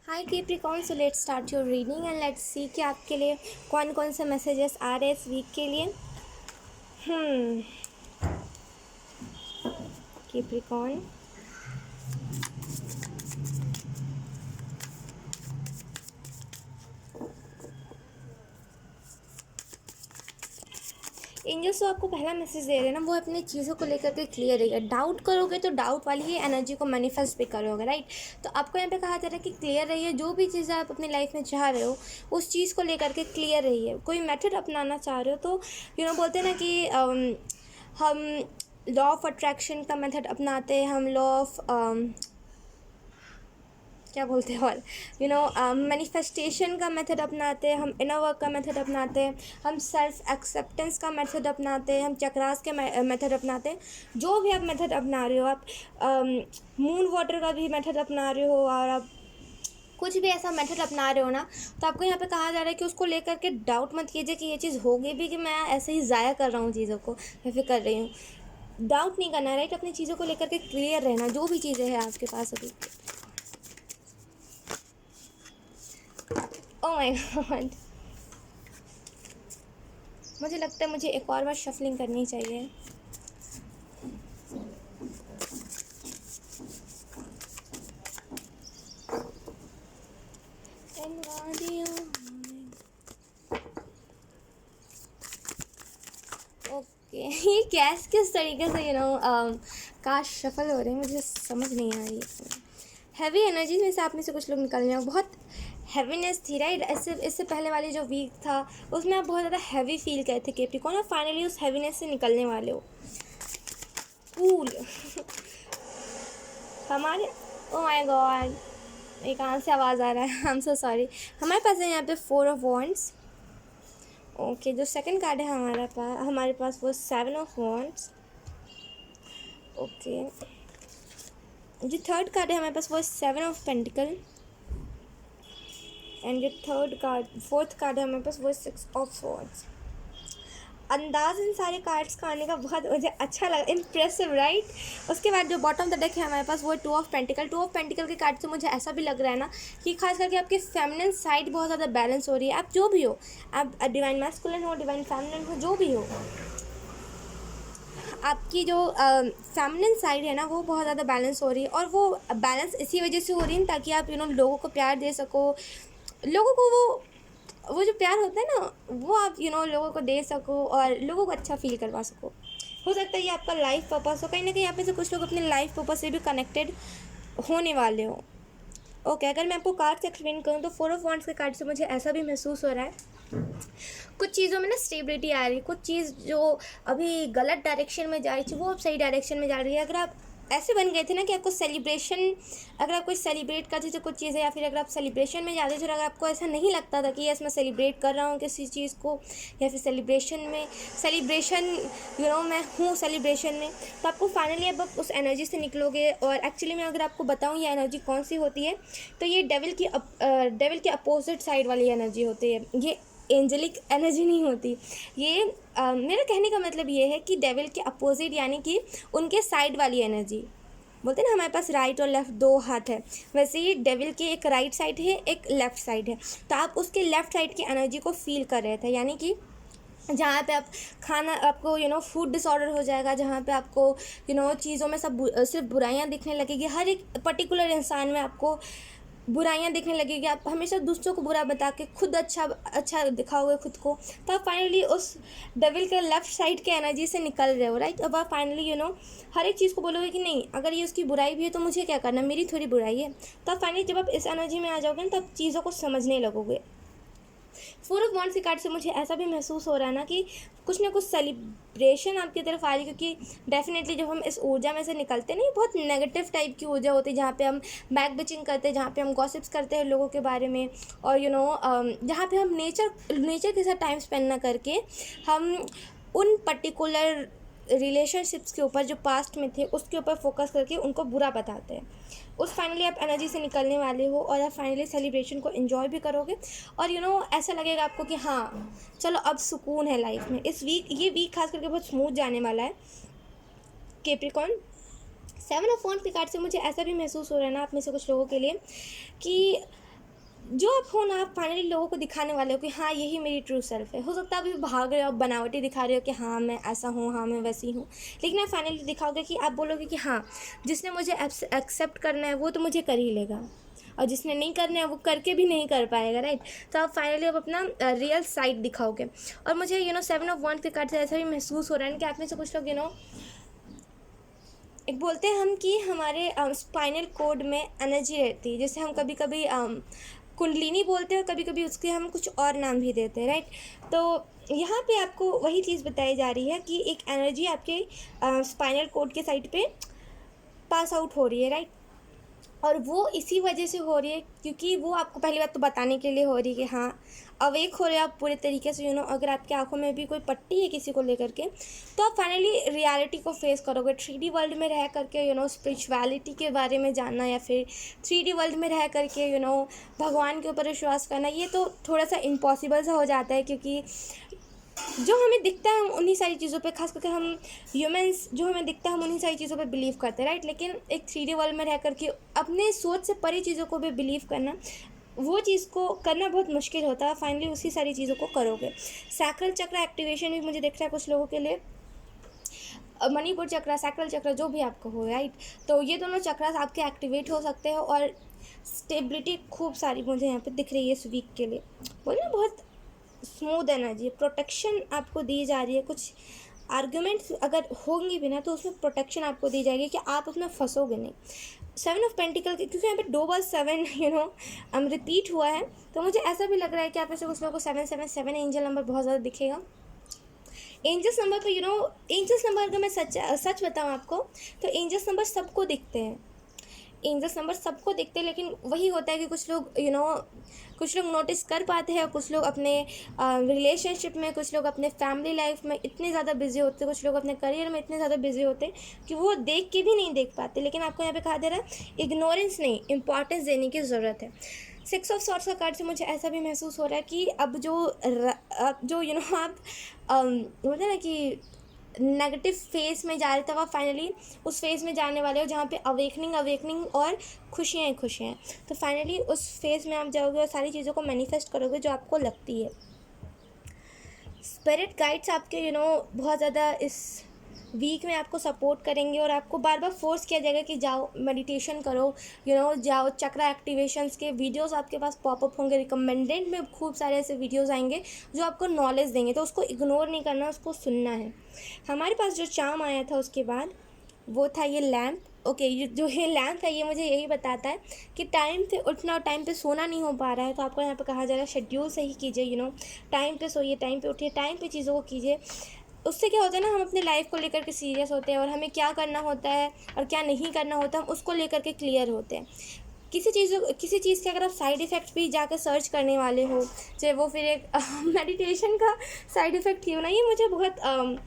Hi Capricorn, so let's start your reading and let's see कि आपके लिए कौन कौन से मैसेजेस आ रहे हैं इस वीक के लिए। कैप्रिकॉर्न, एंजल्स तो आपको पहला मैसेज दे रहे हैं ना, वो अपनी चीज़ों को लेकर के क्लियर रहेगा। डाउट करोगे तो डाउट वाली ही एनर्जी को मैनिफेस्ट भी करोगे, राइट। तो आपको यहाँ पे कहा जा रहा है कि क्लियर रहिए, जो भी चीज़ें आप अपनी लाइफ में चाह रहे हो उस चीज़ को लेकर के क्लियर रहिए। कोई मेथड अपनाना चाह रहे हो तो बोलते हैं ना कि हम लॉ ऑफ अट्रैक्शन का मेथड अपनाते हैं, हम लॉ ऑफ क्या बोलते हैं और मैनिफेस्टेशन का मेथड अपनाते हैं, हम इनर वर्क का मेथड अपनाते हैं, हम सेल्फ एक्सेप्टेंस का मेथड अपनाते हैं, हम चक्रास के मेथड अपनाते हैं। जो भी आप मेथड अपना रहे हो, आप मून वाटर का भी मेथड अपना रहे हो और आप कुछ भी ऐसा मेथड अपना रहे हो ना, तो आपको यहाँ पे कहा जा रहा है कि उसको लेकर के डाउट मत कीजिए कि ये चीज़ होगी भी, कि मैं ऐसे ही ज़ाया कर रहा हूँ चीज़ों को या फिर कर रही हूँ। डाउट नहीं करना, राइट। अपनी चीज़ों को लेकर के क्लियर रहना, जो भी चीज़ें हैं आपके पास अभी। ओह माय गॉड, मुझे लगता है मुझे एक और बार शफलिंग करनी चाहिए। ओके ये कैस किस तरीके से काश शफल हो रहे हैं, मुझे समझ नहीं आ रही है। हैवी एनर्जी में से आप में से कुछ लोग निकलने हैं, बहुत हैवीनेस थी, राइट। इससे पहले वाली जो वीक था उसमें आप बहुत ज़्यादा हैवी फील करे थे कैप्रिकॉर्न, और फाइनली उस हैवीनेस से निकलने वाले हो। कूल हमारे ओ माय गॉड, ये कहाँ से आवाज़ आ रहा है, आई एम सो सॉरी। हमारे पास है यहाँ पे 4 ऑफ वॉन्ड्स। ओके, जो सेकंड कार्ड है हमारे पास वो 7 ऑफ वॉन्ड्स। ओके, जो थर्ड कार्ड है हमारे पास वो 7 ऑफ पेंटिकल, एंड जो फोर्थ कार्ड है हमारे पास वो 6 ऑफ स्वॉर्ड्स। अंदाज इन सारे कार्ड्स का आने का बहुत मुझे अच्छा लगा, इम्प्रेसिव, राइट। उसके बाद जो बॉटम द डेक है हमारे पास वो है 2 ऑफ पेंटिकल। 2 ऑफ पेंटिकल के कार्ड से मुझे ऐसा भी लग रहा है ना कि खास करके आपकी फेमिनिन साइड बहुत ज़्यादा बैलेंस हो रही है। आप जो भी हो, आप डिवाइन मैस्कुलिन हो, डिवाइन फेमिनिन हो, जो भी हो, आपकी जो फेमिनिन साइड है ना वो बहुत ज़्यादा बैलेंस हो रही है। और वो बैलेंस इसी वजह से हो रही है ताकि आप लोगों को प्यार दे सको, लोगों को वो जो प्यार होता है ना वो आप लोगों को दे सको और लोगों को अच्छा फील करवा सको। हो सकता है ये आपका लाइफ पर्पस हो, कहीं ना कहीं यहाँ पे से कुछ लोग अपने लाइफ पर्पस से भी कनेक्टेड होने वाले हो। ओके, अगर मैं आपको कार्ड से एक्सप्लेन करूँ तो 4 ऑफ वॉन्ड्स के कार्ड से मुझे ऐसा भी महसूस हो रहा है कुछ चीज़ों में ना स्टेबिलिटी आ रही है। कुछ चीज़ जो अभी गलत डायरेक्शन में जा रही थी वो अब सही डायरेक्शन में जा रही है। अगर आप ऐसे बन गए थे ना कि आपको सेलिब्रेशन, अगर आप कोई सेलिब्रेट करते थे कुछ चीज़ें, या फिर अगर आप सेलिब्रेशन में जाते थे और अगर आपको ऐसा नहीं लगता था कि यस मैं सेलिब्रेट कर रहा हूँ किसी चीज़ को, या फिर मैं हूँ सेलिब्रेशन में, तो आपको फाइनली अब आप उस एनर्जी से निकलोगे। और एक्चुअली मैं अगर आपको बताऊँ ये एनर्जी कौन सी होती है, तो ये डेविल की अपोजिट साइड वाली एनर्जी होती है। ये एंजलिक एनर्जी नहीं होती। ये मेरा कहने का मतलब ये है कि डेविल के अपोजिट, यानी कि उनके साइड वाली एनर्जी। बोलते हैं ना हमारे पास राइट और लेफ़्ट 2 हाथ है, वैसे ही डेविल की एक राइट साइड है, एक लेफ़्ट साइड है। तो आप उसके लेफ़्ट साइड की एनर्जी को फील कर रहे थे, यानी कि जहाँ पे आप खाना, आपको फूड डिसऑर्डर हो जाएगा, जहाँ पे आपको चीज़ों में सब सिर्फ बुराइयाँ दिखने लगेगी। हर एक पर्टिकुलर इंसान में आपको बुराइयाँ दिखने लगेगी। आप हमेशा दूसरों को बुरा बता के खुद अच्छा दिखाओगे खुद को, तो आप फाइनली उस डेविल के लेफ्ट साइड के एनर्जी से निकल रहे हो, राइट। अब आप फाइनली हर एक चीज़ को बोलोगे कि नहीं, अगर ये उसकी बुराई भी है तो मुझे क्या करना, मेरी थोड़ी बुराई है। तो आप फाइनली जब आप इस एनर्जी में आ जाओगे ना, तो आप चीज़ों को समझने लगोगे। 4 ऑफ वॉन्ड्स के कार्ड से मुझे ऐसा भी महसूस हो रहा है ना कि कुछ ना कुछ सेलिब्रेशन आपकी तरफ आ रही है, क्योंकि डेफिनेटली जब हम इस ऊर्जा में से निकलते हैं ना, ये बहुत नेगेटिव टाइप की ऊर्जा होती है, जहाँ पे हम बैक बिचिंग करते हैं, जहाँ पे हम गॉसिप्स करते हैं लोगों के बारे में, और जहाँ पे हम नेचर के साथ टाइम स्पेंड ना करके हम उन पर्टिकुलर रिलेशनशिप्स के ऊपर जो पास्ट में थे उसके ऊपर फोकस करके उनको बुरा बताते हैं। उस फाइनली आप एनर्जी से निकलने वाले हो और आप फाइनली सेलिब्रेशन को एंजॉय भी करोगे। और ऐसा लगेगा आपको कि हाँ चलो अब सुकून है लाइफ में। ये वीक खास करके बहुत स्मूथ जाने वाला है कैप्रिकॉर्न। 7 ऑफ वॉन्ड्स के कार्ड से मुझे ऐसा भी महसूस हो रहा है ना आप में से कुछ लोगों के लिए कि जो आप हो ना, आप फाइनली लोगों को दिखाने वाले हो कि हाँ यही मेरी ट्रू सेल्फ है। हो सकता है अभी भाग रहे हो, आप बनावटी दिखा रहे हो कि हाँ मैं ऐसा हूँ, हाँ मैं वैसी हूँ, लेकिन आप फाइनली दिखाओगे कि आप बोलोगे कि हाँ जिसने मुझे एक्सेप्ट करना है वो तो मुझे कर ही लेगा, और जिसने नहीं करना है वो करके भी नहीं कर पाएगा, राइट। तो आप फाइनली अब अपना रियल साइड दिखाओगे। और मुझे 7 ऑफ 1 के कार्ड से ऐसा भी महसूस हो रहा है कि आप में से कुछ लोग एक बोलते हैं हम कि हमारे स्पाइनल कोड में एनर्जी रहती है, जैसे हम कभी कभी कुंडलिनी बोलते हैं, और कभी कभी उसके हम कुछ और नाम भी देते हैं, राइट। तो यहाँ पे आपको वही चीज़ बताई जा रही है कि एक एनर्जी आपके स्पाइनल कोड के साइड पे पास आउट हो रही है, राइट। और वो इसी वजह से हो रही है क्योंकि वो आपको पहली बात तो बताने के लिए हो रही है कि हाँ अवेक हो रहे हो आप पूरे तरीके से। अगर आपकी आंखों में भी कोई पट्टी है किसी को लेकर के, तो आप फाइनली रियलिटी को फेस करोगे। 3D वर्ल्ड में रह करके स्पिरिचुअलिटी के बारे में जानना, या फिर 3D वर्ल्ड में रह करके भगवान के ऊपर विश्वास करना, ये तो थोड़ा सा इम्पॉसिबल सा हो जाता है, क्योंकि जो हमें दिखता है हम उन्हीं सारी चीज़ों पे, खास करके हम ह्यूमंस जो हमें दिखता है हम उन्हीं सारी चीज़ों पे बिलीव करते हैं, राइट। लेकिन एक 3D वर्ल्ड में रह करके अपने सोच से परे चीज़ों को भी बिलीव करना, वो चीज़ को करना बहुत मुश्किल होता है। फाइनली उसी सारी चीज़ों को करोगे। सैक्रल चक्र एक्टिवेशन भी मुझे दिख रहा है कुछ लोगों के लिए, मणिपुर चक्र, सैक्रल चक्र, जो भी आपको हो, राइट। तो ये दोनों चक्रास आपके एक्टिवेट हो सकते हैं, और स्टेबिलिटी खूब सारी मुझे यहाँ पे दिख रही है इस वीक के लिए। बोले ना बहुत स्मूथ एनर्जी, प्रोटेक्शन आपको दी जा रही है। कुछ आर्ग्यूमेंट्स अगर होंगी भी ना, तो उसमें प्रोटेक्शन आपको दी जाएगी कि आप उसमें फंसोगे नहीं। 7 ऑफ पेंटिकल, क्योंकि यहाँ पे 2 बार 7 रिपीट हुआ है, तो मुझे ऐसा भी लग रहा है कि आप ऐसे कुछ लोगों को 777 एंजल नंबर बहुत ज़्यादा दिखेगा। एंजल्स नंबर पे एंजल्स नंबर अगर मैं सच बताऊँ आपको, तो एंजल्स नंबर सबको दिखते हैं। एंजल्स नंबर सबको दिखते हैं, लेकिन वही होता है कि कुछ लोग कुछ लोग नोटिस कर पाते हैं, कुछ लोग अपने रिलेशनशिप में, कुछ लोग अपने फैमिली लाइफ में इतने ज़्यादा बिजी होते हैं, कुछ लोग अपने करियर में इतने ज़्यादा बिजी होते हैं कि वो देख के भी नहीं देख पाते। लेकिन आपको यहाँ पे कहा दे रहा है इग्नोरेंस नहीं, इंपॉर्टेंस देने की ज़रूरत है। 6 ऑफ सॉर्ड्स का कार्ड से मुझे ऐसा भी महसूस हो रहा है कि अब जो आप बोलते हैं ना कि नेगेटिव फेस में जा रहे थे, अब आप फाइनली उस फेस में जाने वाले हो जहाँ पे अवेकनिंग और खुशियाँ ही खुशियाँ हैं। तो फाइनली उस फेस में आप जाओगे और सारी चीज़ों को मैनिफेस्ट करोगे जो आपको लगती है। स्पिरिट गाइड्स आपके बहुत ज़्यादा इस वीक में आपको सपोर्ट करेंगे, और आपको बार बार फोर्स किया जाएगा कि जाओ मेडिटेशन करो, जाओ। चक्रा एक्टिवेशंस के वीडियोस आपके पास पॉपअप होंगे, रिकमेंडेड में खूब सारे ऐसे वीडियोस आएंगे जो आपको नॉलेज देंगे, तो उसको इग्नोर नहीं करना, उसको सुनना है। हमारे पास जो चार्म आया था उसके बाद वो था ये लैम्प। ओके, ये जो है लैम्प है, ये मुझे यही बताता है कि टाइम पे उठना और टाइम पे सोना नहीं हो पा रहा है, तो आपको यहाँ पे कहा जा रहा है शेड्यूल सही कीजिए। टाइम पे सोइए, टाइम पे उठिए, टाइम पे चीज़ों को कीजिए। उससे क्या होता है ना, हम अपने लाइफ को लेकर के सीरियस होते हैं, और हमें क्या करना होता है और क्या नहीं करना होता हम उसको लेकर के क्लियर होते हैं। किसी चीज़ के अगर आप साइड इफ़ेक्ट्स भी जाकर सर्च करने वाले हो, चाहे वो फिर एक मेडिटेशन का साइड इफ़ेक्ट क्यों ना, ये मुझे बहुत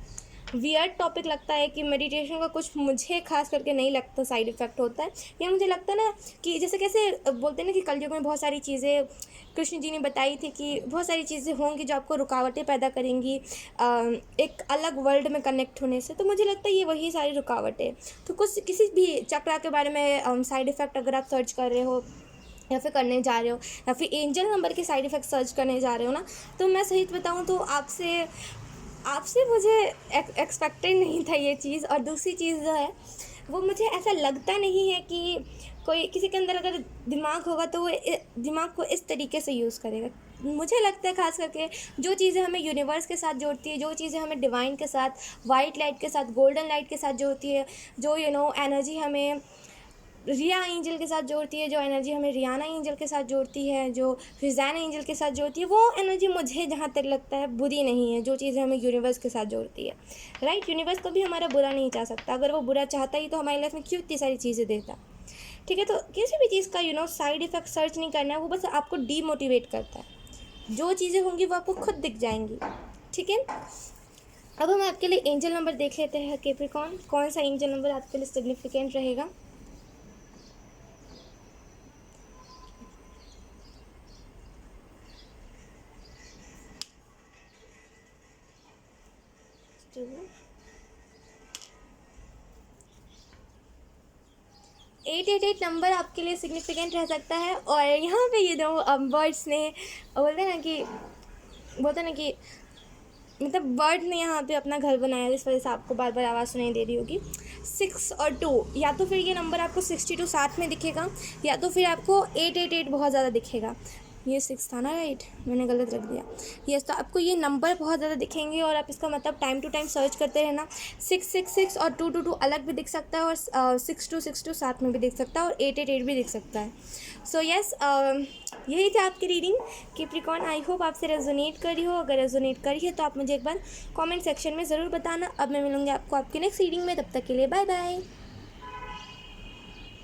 वियर्ड टॉपिक लगता है कि मेडिटेशन का कुछ मुझे खास करके नहीं लगता साइड इफ़ेक्ट होता है। ये मुझे लगता है ना कि जैसे कैसे बोलते हैं ना कि कलयुग में बहुत सारी चीज़ें कृष्ण जी ने बताई थी कि बहुत सारी चीज़ें होंगी जो आपको रुकावटें पैदा करेंगी एक अलग वर्ल्ड में कनेक्ट होने से। तो मुझे लगता है ये वही सारी रुकावटें। तो कुछ किसी भी चक्रा के बारे में साइड इफ़ेक्ट अगर आप सर्च कर रहे हो या फिर करने जा रहे हो, या फिर एंजल नंबर के साइड इफ़ेक्ट सर्च करने जा रहे हो ना, तो मैं सही बताऊँ तो आपसे मुझे एक्सपेक्टेड नहीं था ये चीज़। और दूसरी चीज़ जो है वो मुझे ऐसा लगता नहीं है कि कोई किसी के अंदर अगर दिमाग होगा तो वो दिमाग को इस तरीके से यूज़ करेगा। मुझे लगता है खास करके जो चीज़ें हमें यूनिवर्स के साथ जोड़ती है, जो चीज़ें हमें डिवाइन के साथ, वाइट लाइट के साथ, गोल्डन लाइट के साथ जोड़ती है, जो एनर्जी हमें रिया एंजल के साथ जोड़ती है, जो एनर्जी हमें रियाना एंजल के साथ जोड़ती है, जो फिजान एंजल के साथ जोड़ती है, वो एनर्जी मुझे जहाँ तक लगता है बुरी नहीं है। जो चीज़ें हमें यूनिवर्स के साथ जोड़ती है, राइट। यूनिवर्स कभी हमारा बुरा नहीं चाह सकता। अगर वो बुरा चाहता ही तो हमारी लाइफ में क्यों इतनी सारी चीज़ें देता। ठीक है, तो किसी भी चीज़ का साइड इफ़ेक्ट सर्च नहीं करना है, वो बस आपको डीमोटिवेट करता है। जो चीज़ें होंगी वो आपको खुद दिख जाएंगी। ठीक है, अब हम आपके लिए एंजल नंबर देख लेते हैं। कैप्रिकॉर्न, कौन सा एंजल नंबर आपके लिए सिग्निफिकेंट रहेगा। 888 नंबर आपके लिए सिग्निफिकेंट रह सकता है। और यहाँ पे ये दो बर्ड्स ने बोलते हैं ना कि मतलब बर्ड ने यहाँ पे अपना घर बनाया, जिस वजह से आपको बार बार आवाज़ सुनाई दे रही होगी। 6 और 2, या तो फिर ये नंबर आपको 62 साथ में दिखेगा, या तो फिर आपको 888 बहुत ज़्यादा दिखेगा। ये 6 था ना, राइट, मैंने गलत रख दिया। यस, तो आपको ये नंबर बहुत ज़्यादा दिखेंगे और आप इसका मतलब टाइम टू टाइम सर्च करते रहना। 666 और 222 अलग भी दिख सकता है, और 6262 साथ में भी दिख सकता है, और 888 भी दिख सकता है। सो यस, यही थी आपकी रीडिंग कैप्रिकॉर्न। आई होप आपसे रेजोनेट करी हो। अगर रेजोनेट करी है तो आप मुझे एक बार कमेंट सेक्शन में ज़रूर बताना। अब मैं मिलूँगी आपको आपकी नेक्स्ट रीडिंग में, तब तक के लिए बाय बाय।